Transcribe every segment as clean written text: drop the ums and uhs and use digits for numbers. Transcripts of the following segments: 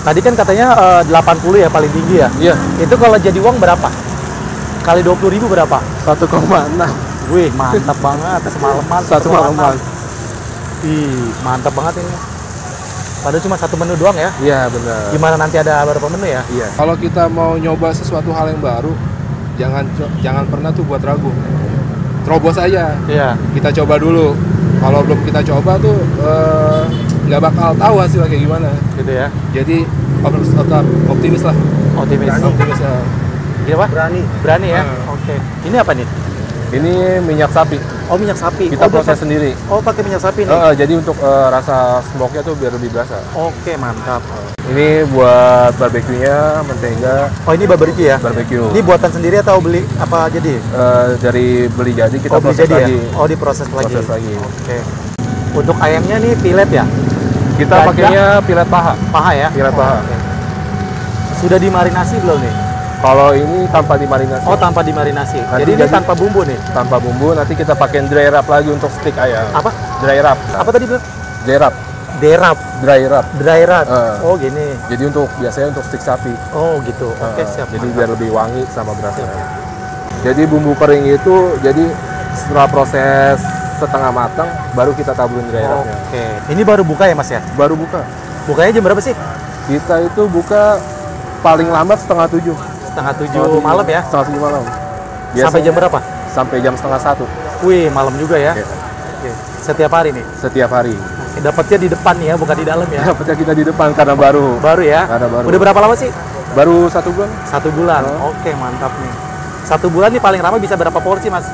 Tadi kan katanya 80 ya paling tinggi ya? Iya. Itu kalau jadi uang berapa? Kali 20.000 berapa? 1,6. Wih, mantap banget. Semalaman. Satu malaman. Ih, mantap banget ini. Padahal cuma satu menu doang ya? Iya, benar. Gimana nanti ada berapa menu ya? Iya. Kalau kita mau nyoba sesuatu hal yang baru, jangan pernah tuh buat ragu. Terobos aja. Iya. Kita coba dulu. Kalau belum kita coba tuh nggak bakal tahu hasilnya kayak gimana. Gitu ya? Jadi tetap optimis lah. Optimis. Optimis ya. Gimana? Berani ya? Hmm. Oke. Ini apa nih? Ini minyak sapi. Oh, minyak sapi. Kita proses sendiri. Oh, pakai minyak sapi nih. Jadi untuk rasa smoke-nya tuh biar lebih berasa. Oke, mantap. Ini buat barbeque-nya, mentega. Oh, ini barbecue ya? Barbecue. Ini buatan sendiri atau beli apa jadi? Dari beli jadi kita beli proses jadi lagi. ya? Oh, diproses lagi. Proses lagi. Oke. Untuk ayamnya nih filet ya? Kita pakainya filet paha. Paha ya? Filet paha. Oke. Sudah dimarinasi belum nih? Kalau ini tanpa dimarinasi. Oh, tanpa dimarinasi. Nanti Jadi ini jadi- tanpa bumbu nih? Tanpa bumbu, nanti kita pakai dry wrap lagi untuk stick ayam. Apa? Dry wrap. Apa tadi bilang? Dry wrap. Derap, Dry wrap. dry rub. Eh. Oh, gini. Jadi untuk biasanya untuk stick sapi. Oh, gitu. Oke, siap. Jadi mantap. biar lebih wangi sama berasa. Jadi bumbu kering itu jadi setelah proses setengah matang baru kita taburin dry wrapnya. Oke. Ini baru buka ya, Mas ya? Baru buka. Bukanya jam berapa sih? Kita itu buka paling lambat setengah 7. Setengah 7 malam ya? Setengah 7 malam. Sampai Biasanya jam berapa? Sampai jam setengah 1. Wih, malam juga ya? Iya. Oke. Setiap hari nih? Setiap hari. Oke, dapatnya di depan nih ya, bukan di dalam ya? Dapatnya kita di depan karena baru. Baru ya? Karena baru. Udah berapa lama sih? Baru 1 bulan. 1 bulan. Oh. Oke, mantap nih. 1 bulan nih paling lama bisa berapa porsi, Mas?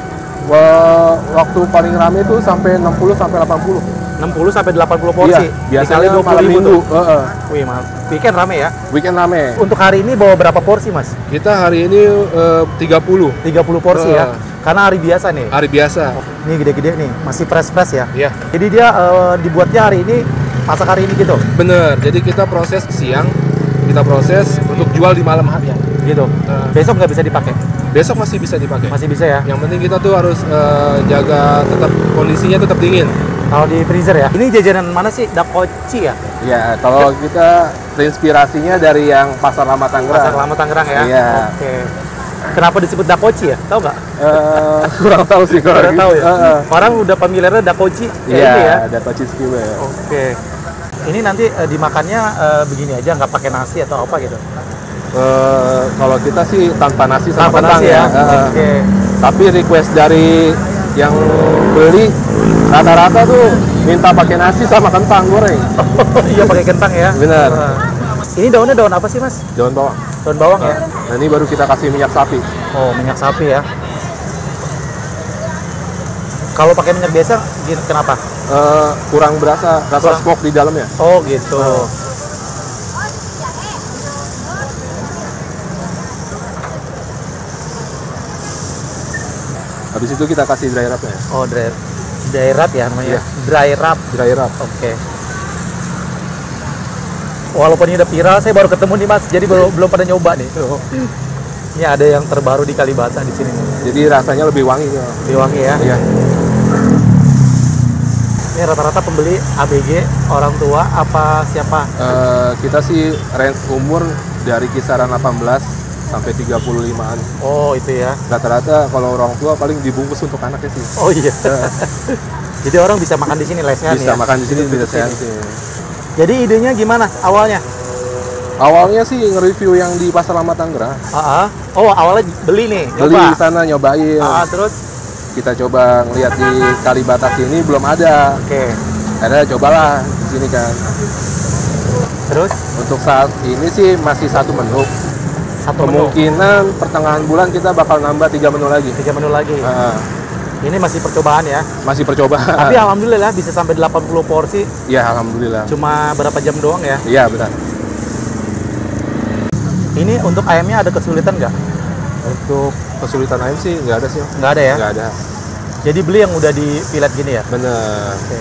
Waktu paling rame itu sampai 60 sampai 80. 60 sampai 80 porsi. Iya, biasanya Dikali 20.000 malam minggu. tuh. Wih, mas. Weekend rame ya? Weekend rame. Untuk hari ini bawa berapa porsi, Mas? Kita hari ini 30. 30 porsi ya? Karena hari biasa nih. Hari biasa. Ini gede-gede nih, masih fresh-fresh ya? Iya. Jadi dia dibuatnya hari ini, masak hari ini gitu? Bener. Jadi kita proses siang, kita proses untuk jual di malam hari. Gitu. Besok nggak bisa dipakai? Besok masih bisa dipakai. Masih bisa ya? Yang penting kita tuh harus jaga tetap kondisinya tetap dingin. Kalau di freezer ya? Ini jajanan mana sih? Dakochi ya? Ya, kalau kita terinspirasinya dari yang Pasar Lama Tangerang. Pasar Lama Tangerang ya? Iya. Oke. Kenapa disebut Dakochi ya? Tahu nggak? Kurang tahu sih kalau Kurang gitu. tahu ya? Orang udah familiarnya Dakochi kayak Iya, ini ya? Dakochi skiwe ya. Oke. Ini nanti dimakannya begini aja, nggak pakai nasi atau apa gitu? Kalau kita sih tanpa nasi sama Tanpa kentang nasi ya? ya. Oke. Tapi request dari yang beli rata-rata tuh minta pakai nasi sama kentang goreng. Iya, pakai kentang ya? Benar. Wah. Ini daunnya daun apa sih, Mas? Daun bawang. Daun bawang ya? Nah, ini baru kita kasih minyak sapi. Oh, minyak sapi ya. Kalau pakai minyak biasa, kenapa? Kurang berasa rasa Kurang. smoke di dalamnya. Oh, gitu. Habis itu kita kasih dry wrapnya. Oh, dry rub ya namanya? Iya. Dry rub. Dry wrap. Oke. Walaupun ini udah viral, saya baru ketemu nih, Mas. Jadi belum pada nyoba nih. Ini ada yang terbaru di Kalibata di sini nih. Jadi rasanya lebih wangi. Lebih wangi ya. Iya. Ini rata-rata pembeli ABG, orang tua apa siapa? Kita sih range umur dari kisaran 18 sampai 35-an. Oh, itu ya. Rata-rata kalau orang tua paling dibungkus untuk anaknya sih. Oh iya. Jadi orang bisa makan di sini lesehan Bisa ya. makan di sini bisa sehat sih. Jadi idenya gimana awalnya? Awalnya sih nge-review yang di Pasar Lama Tangerang. Oh, awalnya beli nih, Beli nyoba. di sana nyobain. Terus Kita coba ngeliat di Kalibata sini belum ada. oke. Akhirnya cobalah di sini kan. Terus Untuk saat ini sih masih satu menu. satu menu, Kemungkinan pertengahan bulan kita bakal nambah 3 menu lagi. 3 menu lagi. Ah, Ini masih percobaan ya. masih percobaan. Tapi alhamdulillah bisa sampai 80 porsi Ya alhamdulillah. cuma berapa jam doang ya. Iya benar. Ini untuk ayamnya ada kesulitan nggak? Untuk kesulitan ayam sih nggak ada sih. Nggak ada ya? Nggak ada. Jadi beli yang udah di filet gini ya? Bener. Oke.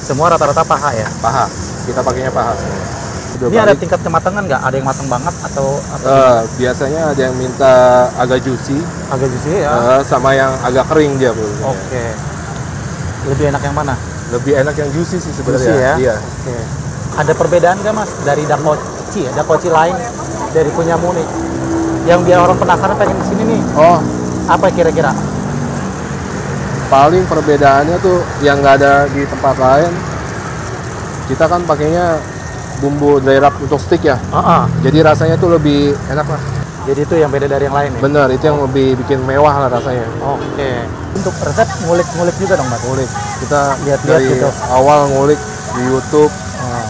Semua rata-rata paha ya? Paha. Kita pakainya paha. Udah Ini ada balik. tingkat kematangan nggak? Ada yang matang banget atau Biasanya ada yang minta agak juicy, agak juicy ya? sama yang agak kering dia. Oke. Lebih enak yang mana? Lebih enak yang juicy sih sebenarnya. Juicy ya? Iya. Oke. Ada perbedaan nggak, Mas, dari ada koci lain dari punya Muni. Yang biar orang penasaran pengen kesini nih. Oh, Apa kira-kira? paling perbedaannya tuh yang nggak ada di tempat lain. Kita kan pakainya bumbu dry rub untuk stick ya. Jadi rasanya tuh lebih enak lah. Jadi itu yang beda dari yang lain ya? Bener, itu yang lebih bikin mewah lah rasanya. Oke. Untuk resep ngulik-ngulik juga dong Mas? Ngulik. Kita Lihat-lihat dari gitu. awal ngulik di YouTube,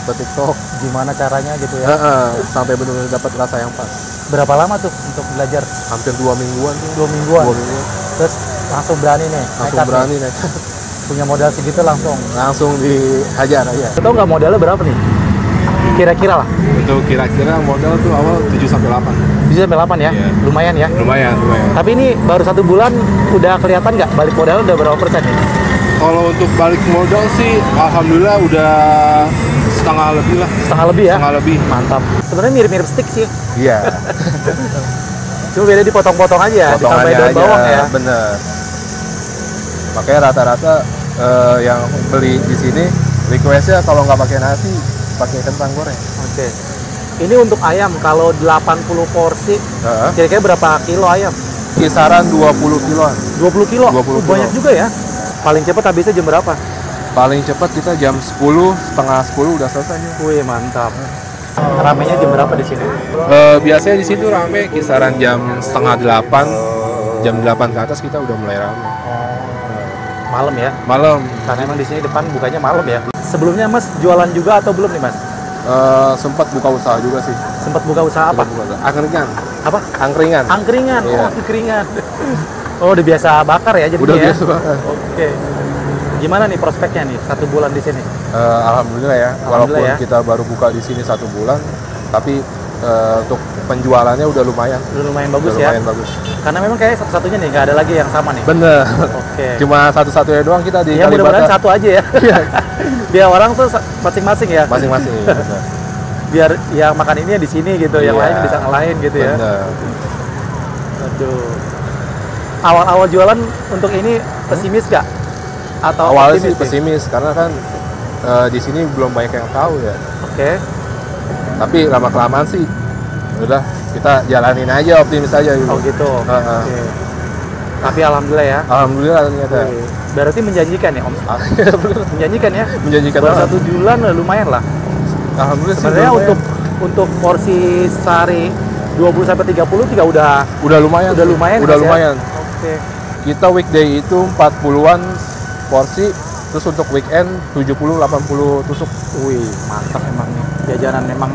ke TikTok, Gimana caranya gitu ya? sampai benar-benar dapat rasa yang pas. Berapa lama tuh untuk belajar? Hampir 2 mingguan tuh. 2 mingguan? 2 mingguan. Terus langsung berani nih? Langsung nekat berani nih? nekat. Punya modal segitu langsung? Langsung dihajar aja. Tahu nggak modalnya berapa nih? Kira-kira lah? Untuk kira-kira modal tuh awal 7-8. 7-8 ya? Iya. Lumayan ya? Lumayan. Tapi ini baru 1 bulan udah kelihatan nggak balik modalnya udah berapa persen nih? Kalau untuk balik modal sih, alhamdulillah udah setengah lebih lah. Setengah lebih ya? Setengah lebih. Mantap. Sebenarnya mirip-mirip stick sih. Iya. Cuma beda dipotong-potong aja, ditambahin daun bawang ya. Bener. Makanya rata-rata yang beli di sini requestnya kalau nggak pakai nasi, pakai kentang goreng. Oke. Ini untuk ayam kalau 80 porsi, kira-kira berapa kilo ayam? Kisaran 20 kiloan. 20 kilo? 20 kilo. Banyak juga ya. Paling cepat habisnya jam berapa? Paling cepat kita jam 10, setengah 10 udah selesai. Wih, mantap. Ramenya jam berapa di sini? Biasanya di situ rame kisaran jam setengah 8, jam 8 ke atas kita udah mulai rame. Malam ya? Malam. Karena emang di sini depan bukanya malam ya. Sebelumnya Mas jualan juga atau belum nih Mas? Sempat buka usaha juga sih. Sempat buka usaha apa? Angkringan. Apa? Angkringan. Angkringan. Iya. Oh, angkringan. Oh, udah biasa bakar ya jadinya Udah ya? biasa banget. Oke. Gimana nih prospeknya nih 1 bulan di sini? Alhamdulillah ya. Walaupun ya. kita baru buka di sini 1 bulan, tapi untuk penjualannya udah lumayan. Udah lumayan bagus Udah ya? lumayan bagus. Karena memang kayak satu-satunya nih, nggak ada lagi yang sama nih. Bener. Oke. Cuma satu-satunya doang kita di Ya mudah-mudahan Kalibata. satu aja ya. Biar orang tuh masing-masing ya. Masing-masing. Bener. Biar yang makan ini ya di sini gitu, yang Iya. lain bisa ngelain gitu ya. Bener. Aduh. Awal-awal jualan untuk ini pesimis gak? Atau Awalnya sih optimis nih? pesimis karena kan di sini belum banyak yang tahu ya. Oke. Tapi lama-kelamaan sih udah kita jalanin aja, optimis aja gitu. Oh gitu. Heeh. Oke. Tapi alhamdulillah ya. Alhamdulillah ternyata. Berarti menjanjikan ya Om? Menjanjikan ya? Menjanjikan Baru banget. 1 bulan lumayan lah. Alhamdulillah sih. Sebenarnya lumayan. untuk porsi sehari 20 sampai 30 juga udah lumayan. udah lumayan. Udah Mas, ya? lumayan. Oke. Kita weekday itu 40-an porsi, terus untuk weekend 70-80 tusuk. Wih, mantap emang nih. Jajanan memang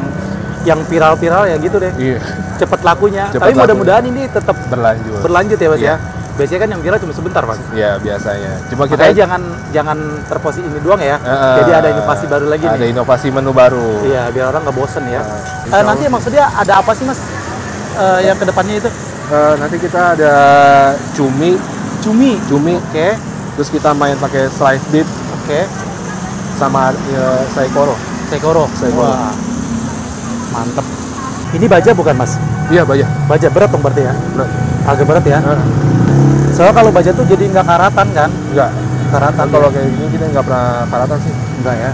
yang viral-viral ya gitu deh. Iya. Cepet lakunya. Cepet Tapi lakunya. mudah-mudahan ini tetap Berlanjut. berlanjut ya Mas Iya. ya. Biasanya kan yang viral cuma sebentar Mas. Iya, biasanya. Cuma kita Makanya jangan terpos ini doang ya. Jadi ada inovasi baru lagi ada nih. inovasi menu baru. Iya, biar orang nggak bosen ya. Insya Nanti Allah. maksudnya ada apa sih Mas? Yang kedepannya itu? Nanti kita ada cumi, Cumi. Oke. terus kita main pakai sliced beef Oke. sama saikoro. Sekoro. Sekoro. Wah. Mantep. Ini baja bukan Mas? Iya, bayar. Baja berat dong berarti ya? Berat. Agak berat ya? Soalnya kalau baja tuh jadi nggak karatan kan? Enggak. Karatan Kan kalau kayak gini kita nggak pernah karatan sih. enggak ya?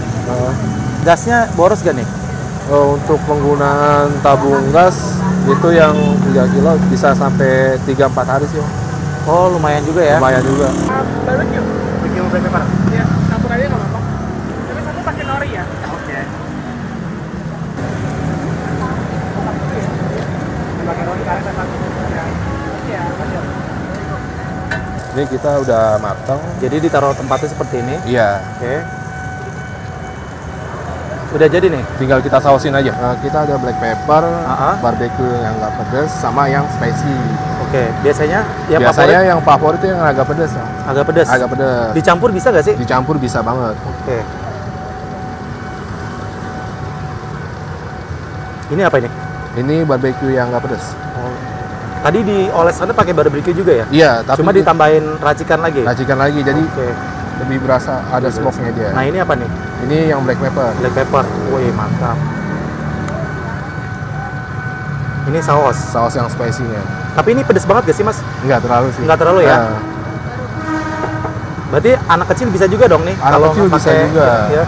Gasnya boros gak nih? Untuk penggunaan tabung gas itu yang 3 kilo bisa sampai 3-4 hari sih. Oh lumayan juga ya? Lumayan juga. Barbecue. Bikin berapa Pak? Ya, campur aja nggak apa-apa. Tapi satu pakai nori ya. Oke. Ini kita udah matang. Jadi ditaruh tempatnya seperti ini. Iya. Oke. Udah jadi nih? Tinggal kita sausin aja. Kita ada black pepper, Ah. barbecue yang nggak pedas, sama yang spicy. Oke. Biasanya yang Biasanya favorit yang favorit itu yang agak pedas. agak pedas. Agak pedas. Dicampur bisa gak sih? Dicampur bisa banget. Oke. Ini apa ini? Ini barbecue yang nggak pedas. Tadi dioles sana pakai barbecue juga ya? Iya, tapi Cuma ditambahin racikan lagi? racikan lagi, jadi Oke. lebih berasa ada smoke-nya dia. Nah ini apa nih? Ini yang black pepper. Black pepper. Wih mantap. Ini saus. Saus yang spicy-nya. Tapi ini pedes banget gak sih Mas? Nggak terlalu sih. Nggak terlalu ya? Nah, Berarti anak kecil bisa juga dong nih? Anak kecil nggak bisa pakai- juga. Ya.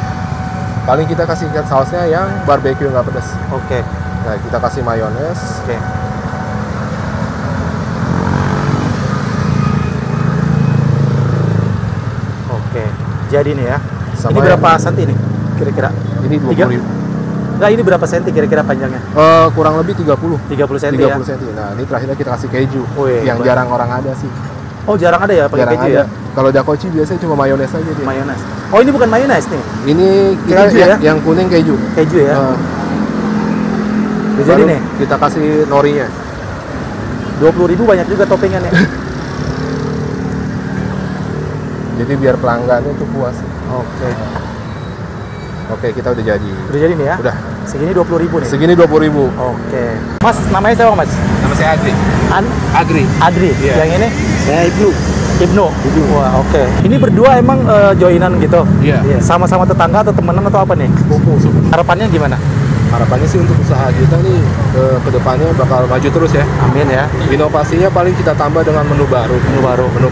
paling kita kasihkan sausnya yang barbecue nggak pedas. Oke. Nah, kita kasih mayones. Oke. Oke. Jadi nih ya. Sama ini berapa senti nih kira-kira? Ini 20.000. Enggak, ini berapa senti kira-kira panjangnya? Kurang lebih 30 senti ya. 30 senti. Nah, ini terakhirnya kita kasih keju. Wih, yang jarang orang ada sih. Oh, jarang ada ya pakai Jarang keju ada. ya? Kalau dakochi biasanya cuma mayones aja dia. Mayones. Oh, ini bukan mayones nih. Ini kita Keju ya? yang kuning keju. Keju ya. Udah jadi Baru nih. kita kasih norinya. 20.000 banyak juga toppingannya. Jadi biar pelanggannya tuh puas. Oke. Oke, kita udah jadi. Udah jadi nih ya? Udah. Segini 20.000 nih. Segini 20.000. Oke. Mas, namanya siapa, Mas? Nama saya Adri. Adri. Adri. Iya. Yang ini? Saya Ibnu. Ibnu. Wah, oke. Ini berdua emang joinan gitu? Iya. Sama-sama tetangga atau temenan atau apa nih? Harapannya gimana? Harapannya sih untuk usaha kita nih ke depannya bakal maju terus ya. Amin ya. Inovasinya paling kita tambah dengan menu baru. Menu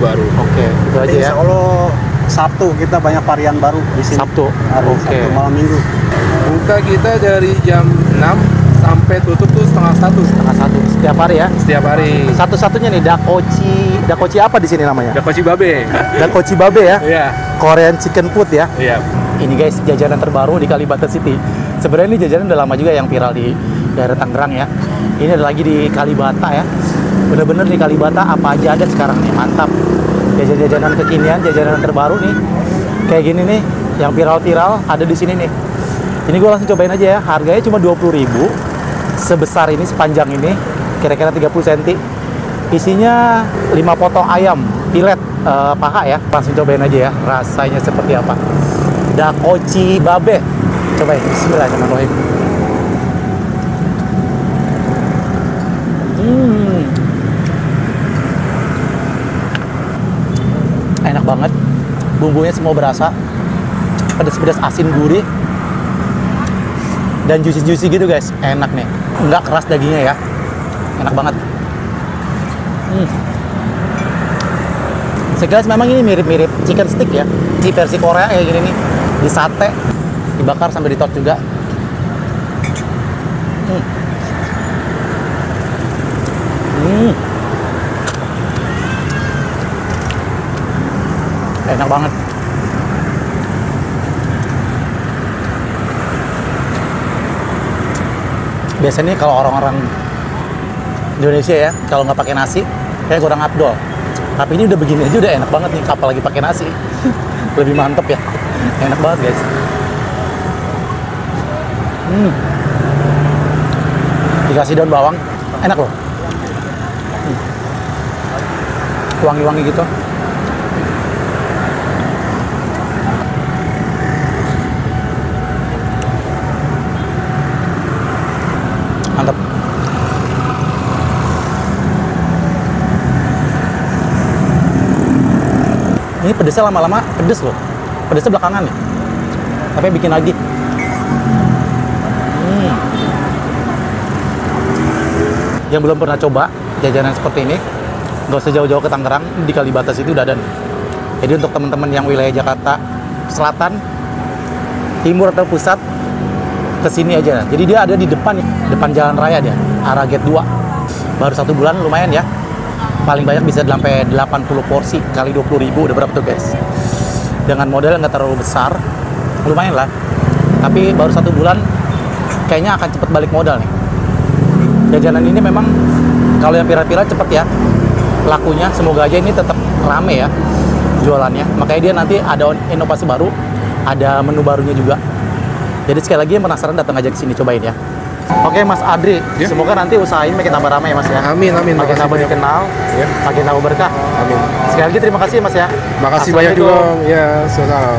baru. Oke. Itu aja ya. Insya Allah Sabtu kita banyak varian baru di sini. Sabtu. Hari Oke. Sabtu malam minggu. Buka kita dari jam 6 sampai tutup tuh setengah 1 setiap hari ya. setiap hari. Satu-satunya nih dakochi apa di sini namanya? Dakochi babe. Dakochi babe ya. Iya. Korean chicken food ya. Iya. Ini guys, jajanan terbaru di Kalibata City. Sebenarnya ini jajanan udah lama juga yang viral di daerah Tangerang ya. Ini ada lagi di Kalibata ya. Bener-bener di Kalibata apa aja ada sekarang nih, mantap. Jajanan kekinian, jajanan terbaru nih. Kayak gini nih, yang viral-viral ada di sini nih. Ini gue langsung cobain aja ya. Harganya cuma 20.000. Sebesar ini, sepanjang ini, kira-kira 30 cm. Isinya 5 potong ayam, pilet paha ya. Langsung cobain aja ya, rasanya seperti apa. Dakochi babe. Cobain, bismillahirrahmanirrahim. Enak banget. Bumbunya semua berasa. Pedas-pedas, asin, gurih. Dan juicy-juicy gitu guys. Enak nih. Nggak keras dagingnya ya. Enak banget. Sekilas memang ini mirip-mirip chicken stick ya. Di versi Korea kayak gini nih. Di sate. Dibakar sampai ditot juga. Enak banget. Biasanya kalau orang-orang Indonesia ya, kalau nggak pakai nasi, kayak kurang afdol. Tapi ini udah begini aja udah enak banget nih, apalagi pakai nasi. Lebih mantep ya. Enak banget guys. Dikasih daun bawang, enak loh. Wangi-wangi gitu. Mantap. Ini pedesnya lama-lama pedes loh. Pedesnya belakangan nih. Tapi bikin lagi. Yang belum pernah coba jajanan seperti ini, nggak usah jauh-jauh ke Tangerang, di Kalibata itu udah ada nih. Jadi untuk teman-teman yang wilayah Jakarta Selatan, Timur atau Pusat, kesini aja. Jadi dia ada di depan jalan raya dia, arah gate 2. Baru 1 bulan lumayan ya. Paling banyak bisa sampai 80 porsi kali 20.000 udah berapa tuh guys. Dengan modal yang nggak terlalu besar, lumayan lah. Tapi baru 1 bulan, kayaknya akan cepet balik modal nih. Jajanan ini memang kalau yang viral-viral cepet ya lakunya. Semoga aja ini tetap rame ya jualannya. Makanya dia nanti ada inovasi baru, ada menu barunya juga. Jadi sekali lagi yang penasaran datang aja ke sini cobain ya. Oke Mas Adri, Ya. Semoga nanti usahain makin tambah ramai ya Mas ya. Amin, amin. Makin tambah banyak. dikenal, Ya. makin tambah berkah. Amin. Sekali lagi terima kasih Mas ya. Makasih banyak juga. Assalamualaikum. Ya, saudara.